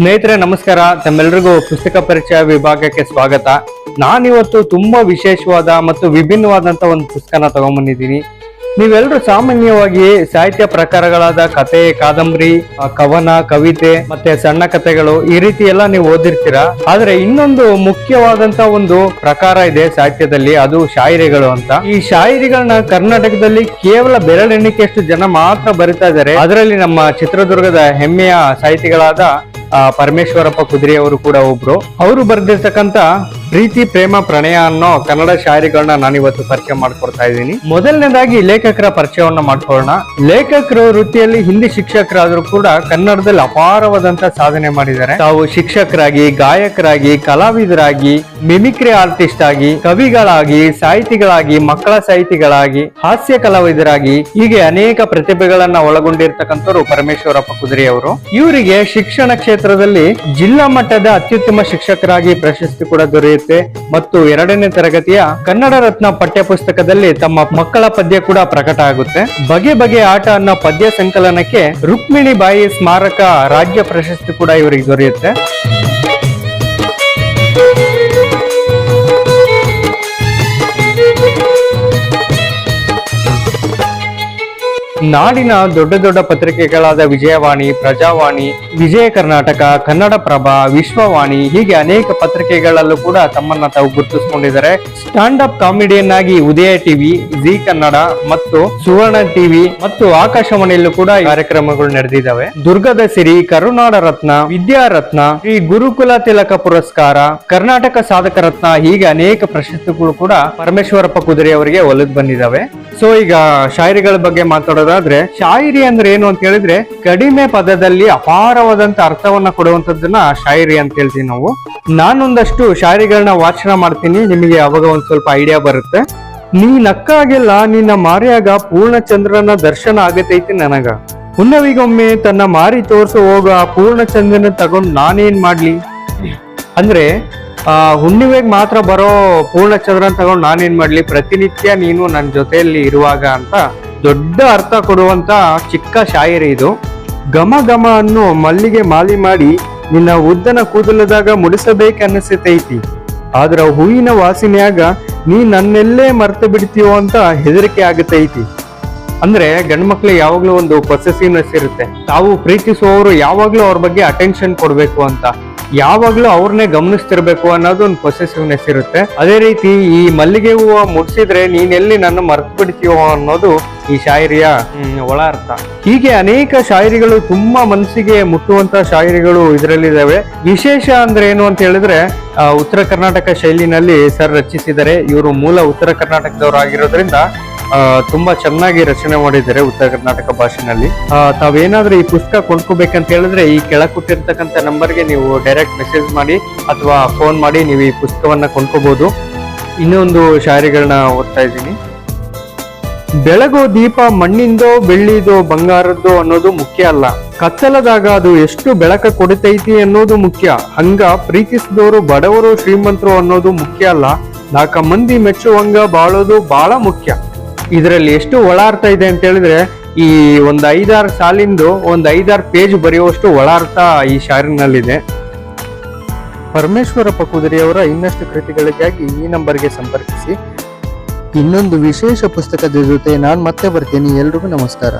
ಸ್ನೇಹಿತರೆ ನಮಸ್ಕಾರ. ತಮ್ಮೆಲ್ಲರಿಗೂ ಪುಸ್ತಕ ಪರಿಚಯ ವಿಭಾಗಕ್ಕೆ ಸ್ವಾಗತ. ನಾನಿವತ್ತು ತುಂಬಾ ವಿಶೇಷವಾದ ಮತ್ತು ವಿಭಿನ್ನವಾದಂತ ಒಂದು ಪುಸ್ತಕನ ತಗೊಂಡ್ಬಂದಿದ್ದೀನಿ. ನೀವೆಲ್ಲರೂ ಸಾಮಾನ್ಯವಾಗಿ ಸಾಹಿತ್ಯ ಪ್ರಕಾರಗಳಾದ ಕತೆ, ಕಾದಂಬರಿ, ಕವನ, ಕವಿತೆ ಮತ್ತೆ ಸಣ್ಣ ಕಥೆಗಳು ಈ ರೀತಿ ಎಲ್ಲ ನೀವು ಓದಿರ್ತೀರಾ. ಆದ್ರೆ ಇನ್ನೊಂದು ಮುಖ್ಯವಾದಂತ ಒಂದು ಪ್ರಕಾರ ಇದೆ ಸಾಹಿತ್ಯದಲ್ಲಿ, ಅದು ಶಾಯರಿಗಳು ಅಂತ. ಈ ಶಾಯರಿಗಳನ್ನ ಕರ್ನಾಟಕದಲ್ಲಿ ಕೇವಲ ಬೆರಳೆಣಿಕೆಯಷ್ಟು ಜನ ಮಾತ್ರ ಬರಿತಾ ಇದ್ದಾರೆ. ಅದರಲ್ಲಿ ನಮ್ಮ ಚಿತ್ರದುರ್ಗದ ಹೆಮ್ಮೆಯ ಸಾಹಿತಿಗಳಾದ ಪರಮೇಶ್ವರಪ್ಪ ಕುದುರೆ ಅವರು ಕೂಡ ಒಬ್ರು. ಅವರು ಬರೆದಿರ್ತಕ್ಕಂತ ಪ್ರೀತಿ, ಪ್ರೇಮ, ಪ್ರಣಯ ಅನ್ನೋ ಕನ್ನಡ ಶಾಯರಿಗಳನ್ನ ನಾನಿವತ್ತು ಪರಿಚಯ ಮಾಡ್ಕೊಡ್ತಾ ಇದ್ದೀನಿ. ಮೊದಲನೇದಾಗಿ ಲೇಖಕರ ಪರಿಚಯವನ್ನ ಮಾಡ್ಕೊಳ್ಳೋಣ. ಲೇಖಕರು ವೃತ್ತಿಯಲ್ಲಿ ಹಿಂದಿ ಶಿಕ್ಷಕರಾದ್ರೂ ಕೂಡ ಕನ್ನಡದಲ್ಲಿ ಅಪಾರವಾದಂತ ಸಾಧನೆ ಮಾಡಿದ್ದಾರೆ. ತಾವು ಶಿಕ್ಷಕರಾಗಿ, ಗಾಯಕರಾಗಿ, ಕಲಾವಿದರಾಗಿ, ಮಿಮಿಕ್ರಿ ಆರ್ಟಿಸ್ಟ್ ಆಗಿ, ಕವಿಗಳಾಗಿ, ಸಾಹಿತಿಗಳಾಗಿ, ಮಕ್ಕಳ ಸಾಹಿತಿಗಳಾಗಿ, ಹಾಸ್ಯ ಕಲಾವಿದರಾಗಿ ಹೀಗೆ ಅನೇಕ ಪ್ರತಿಭೆಗಳನ್ನ ಒಳಗೊಂಡಿರ್ತಕ್ಕಂಥವ್ರು ಪರಮೇಶ್ವರಪ್ಪ ಕುದುರೆ ಅವರು. ಇವರಿಗೆ ಶಿಕ್ಷಣ ಕ್ಷೇತ್ರದಲ್ಲಿ ಜಿಲ್ಲಾ ಮಟ್ಟದ ಅತ್ಯುತ್ತಮ ಶಿಕ್ಷಕರಾಗಿ ಪ್ರಶಸ್ತಿ ಕೂಡ ದೊರೆಯುತ್ತೆ ಮತ್ತು 2ನೇ ತರಗತಿಯ ಕನ್ನಡ ರತ್ನ ಪಠ್ಯ ಪುಸ್ತಕದಲ್ಲಿ ತಮ್ಮ ಮಕ್ಕಳ ಪದ್ಯ ಕೂಡ ಪ್ರಕಟ ಆಗುತ್ತೆ. ಬಗೆ ಬಗೆ ಆಟ ಅನ್ನೋ ಪದ್ಯ ಸಂಕಲನಕ್ಕೆ ರುಕ್ಮಿಣಿ ಬಾಯಿ ಸ್ಮಾರಕ ರಾಜ್ಯ ಪ್ರಶಸ್ತಿ ಕೂಡ ಇವರಿಗೆ ದೊರೆಯುತ್ತೆ. ನಾಡಿನ ದೊಡ್ಡ ದೊಡ್ಡ ಪತ್ರಿಕೆಗಳಾದ ವಿಜಯವಾಣಿ, ಪ್ರಜಾವಾಣಿ, ವಿಜಯ ಕರ್ನಾಟಕ, ಕನ್ನಡ ಪ್ರಭ, ವಿಶ್ವವಾಣಿ ಹೀಗೆ ಅನೇಕ ಪತ್ರಿಕೆಗಳಲ್ಲೂ ಕೂಡ ತಮ್ಮನ್ನ ತಾವು ಗುರುತಿಸಿಕೊಂಡಿದ್ದಾರೆ. ಸ್ಟ್ಯಾಂಡ್ ಅಪ್ ಕಾಮಿಡಿಯನ್ ಆಗಿ ಉದಯ ಟಿವಿ, ಜಿ ಕನ್ನಡ ಮತ್ತು ಸುವರ್ಣ ಟಿವಿ ಮತ್ತು ಆಕಾಶವಾಣಿಯಲ್ಲೂ ಕೂಡ ಕಾರ್ಯಕ್ರಮಗಳು ನಡೆದಿದ್ದಾವೆ. ದುರ್ಗದ ಸಿರಿ, ಕರುನಾಡ ರತ್ನ, ವಿದ್ಯಾರತ್ನ, ಶ್ರೀ ಗುರುಕುಲ ತಿಲಕ ಪುರಸ್ಕಾರ, ಕರ್ನಾಟಕ ಸಾಧಕ ರತ್ನ ಹೀಗೆ ಅನೇಕ ಪ್ರಶಸ್ತಿಗಳು ಕೂಡ ಪರಮೇಶ್ವರಪ್ಪ ಕುದುರೆ ಅವರಿಗೆ ಒಲಿದು ಬಂದಿದ್ದಾವೆ. ಸೊ ಈಗ ಶಾಯರಿಗಳ ಬಗ್ಗೆ ಮಾತಾಡೋದಾದ್ರೆ, ಶಾಯರಿ ಅಂದ್ರೆ ಏನು ಅಂತ ಹೇಳಿದ್ರೆ ಕಡಿಮೆ ಪದದಲ್ಲಿ ಅಪಾರವಾದಂತ ಅರ್ಥವನ್ನ ಕೊಡುವಂತದ್ದನ್ನ ಶಾಯರಿ ಅಂತ ಹೇಳ್ತೀವಿ ನಾವು. ನಾನೊಂದಷ್ಟು ಶಾಯರಿಗಳನ್ನ ವಾಚನ ಮಾಡ್ತೀನಿ, ನಿಮಗೆ ಅವಾಗ ಒಂದ್ ಸ್ವಲ್ಪ ಐಡಿಯಾ ಬರುತ್ತೆ. ನೀ ನಕ್ಕಾಗೆಲ್ಲ ನಿನ್ನ ಮಾರಿಯಾಗ ಪೂರ್ಣಚಂದ್ರನ ದರ್ಶನ ಆಗತೈತಿ ನನಗ. ಹುಣ್ಣವಿಗೊಮ್ಮೆ ತನ್ನ ಮಾರಿ ತೋರ್ಸು ಹೋಗ ಪೂರ್ಣಚಂದ್ರನ ತಗೊಂಡ್ ನಾನೇನ್ ಮಾಡ್ಲಿ. ಅಂದ್ರೆ ಹುಣ್ಣಿಮೆಗೆ ಮಾತ್ರ ಬರೋ ಪೂರ್ಣಚಂದ್ರನ್ ತಗೊಂಡು ನಾನೇನ್ ಮಾಡ್ಲಿ, ಪ್ರತಿನಿತ್ಯ ನೀನು ನನ್ನ ಜೊತೆಯಲ್ಲಿ ಇರುವಾಗ ಅಂತ ದೊಡ್ಡ ಅರ್ಥ ಕೊಡುವಂತ ಚಿಕ್ಕ ಶಾಯರಿ ಇದು. ಘಮ ಘಮ ಅನ್ನು ಮಲ್ಲಿಗೆ ಮಾಲಿ ಮಾಡಿ ನಿನ್ನ ಉದ್ದನ ಕೂದಲದಾಗ ಮುಡಿಸಬೇಕನ್ನಿಸತೈತಿ, ಆದ್ರ ಹೂವಿನ ವಾಸನೆಯಾಗ ನೀ ನನ್ನೆಲ್ಲೇ ಮರ್ತು ಬಿಡ್ತೀವೋ ಅಂತ ಹೆದರಿಕೆ ಆಗತೈತಿ. ಅಂದ್ರೆ ಗಂಡ್ಮಕ್ಳಿಗೆ ಯಾವಾಗ್ಲೂ ಒಂದು ಪೊಸೆಸಿವ್ನೆಸ್ ಇರುತ್ತೆ. ತಾವು ಪ್ರೀತಿಸುವವರು ಯಾವಾಗ್ಲೂ ಅವ್ರ ಬಗ್ಗೆ ಅಟೆನ್ಷನ್ ಕೊಡ್ಬೇಕು ಅಂತ, ಯಾವಾಗ್ಲೂ ಅವ್ರನ್ನೇ ಗಮನಿಸ್ತಿರ್ಬೇಕು ಅನ್ನೋದು ಒಂದು ಪೊಸೆಸಿವ್ನೆಸ್ ಇರುತ್ತೆ. ಅದೇ ರೀತಿ ಈ ಮಲ್ಲಿಗೆ ಹೂವು ಮುಡ್ಸಿದ್ರೆ ನೀನೆಲ್ಲಿ ನನ್ನ ಮರ್ತು ಬಿಡ್ತೀವೋ ಅನ್ನೋದು ಈ ಶಾಯರಿಯ ಒಳ ಅರ್ಥ. ಹೀಗೆ ಅನೇಕ ಶಾಯರಿಗಳು ತುಂಬಾ ಮನಸ್ಸಿಗೆ ಮುಟ್ಟುವಂತ ಶಾಯರಿಗಳು ಇದರಲ್ಲಿದ್ದಾವೆ. ವಿಶೇಷ ಅಂದ್ರೆ ಏನು ಅಂತ ಹೇಳಿದ್ರೆ, ಉತ್ತರ ಕರ್ನಾಟಕ ಶೈಲಿನಲ್ಲಿ ಸರ್ ರಚಿಸಿದ್ದಾರೆ. ಇವರು ಮೂಲ ಉತ್ತರ ಕರ್ನಾಟಕದವರು ಆಗಿರೋದ್ರಿಂದ ತುಂಬಾ ಚೆನ್ನಾಗಿ ರಚನೆ ಮಾಡಿದ್ದಾರೆ ಉತ್ತರ ಕರ್ನಾಟಕ ಭಾಷೆನಲ್ಲಿ. ತಾವೇನಾದ್ರೂ ಈ ಪುಸ್ತಕ ಕೊಂಡ್ಕೋಬೇಕಂತ ಹೇಳಿದ್ರೆ ಈ ಕೆಳಗೆ ಕೊಟ್ಟಿರ್ತಕ್ಕಂಥ ನಂಬರ್ಗೆ ನೀವು ಡೈರೆಕ್ಟ್ ಮೆಸೇಜ್ ಮಾಡಿ ಅಥವಾ ಫೋನ್ ಮಾಡಿ ನೀವು ಈ ಪುಸ್ತಕವನ್ನ ಕೊಂಡ್ಕೋಬಹುದು. ಇನ್ನೊಂದು ಶಾಯರಿಗಳನ್ನ ಓದ್ತಾ ಇದ್ದೀನಿ. ಬೆಳಗೋ ದೀಪ ಮಣ್ಣಿಂದೋ ಬೆಳ್ಳಿದೋ ಬಂಗಾರದ್ದೋ ಅನ್ನೋದು ಮುಖ್ಯ ಅಲ್ಲ, ಕತ್ತಲದಾಗ ಅದು ಎಷ್ಟು ಬೆಳಕ ಕೊಡುತ್ತೈತಿ ಅನ್ನೋದು ಮುಖ್ಯ. ಹಂಗ ಪ್ರೀತಿಸಿದವರು ಬಡವರು ಶ್ರೀಮಂತರು ಅನ್ನೋದು ಮುಖ್ಯ ಅಲ್ಲ, 4 ಮಂದಿ ಮೆಚ್ಚುವಂಗ ಬಾಳೋದು ಬಹಳ ಮುಖ್ಯ. ಇದರಲ್ಲಿ ಎಷ್ಟು ಒಳಾರ್ಥ ಇದೆ ಅಂತ ಹೇಳಿದ್ರೆ, ಈ ಒಂದು 5-6 ಸಾಲಿಂದು ಒಂದು 5-6 ಪೇಜ್ ಬರೆಯುವಷ್ಟು ಒಳಾರ್ಥ ಈ ಶಾಯರಿನಲ್ಲಿದೆ. ಪರಮೇಶ್ವರಪ್ಪ ಕುದುರೆಯವರ ಇನ್ನಷ್ಟು ಕೃತಿಗಳಿಗಾಗಿ ಈ ನಂಬರ್ಗೆ ಸಂಪರ್ಕಿಸಿ. ಇನ್ನೊಂದು ವಿಶೇಷ ಪುಸ್ತಕದ ಜೊತೆ ನಾನು ಮತ್ತೆ ಬರ್ತೀನಿ. ಎಲ್ರಿಗೂ ನಮಸ್ಕಾರ.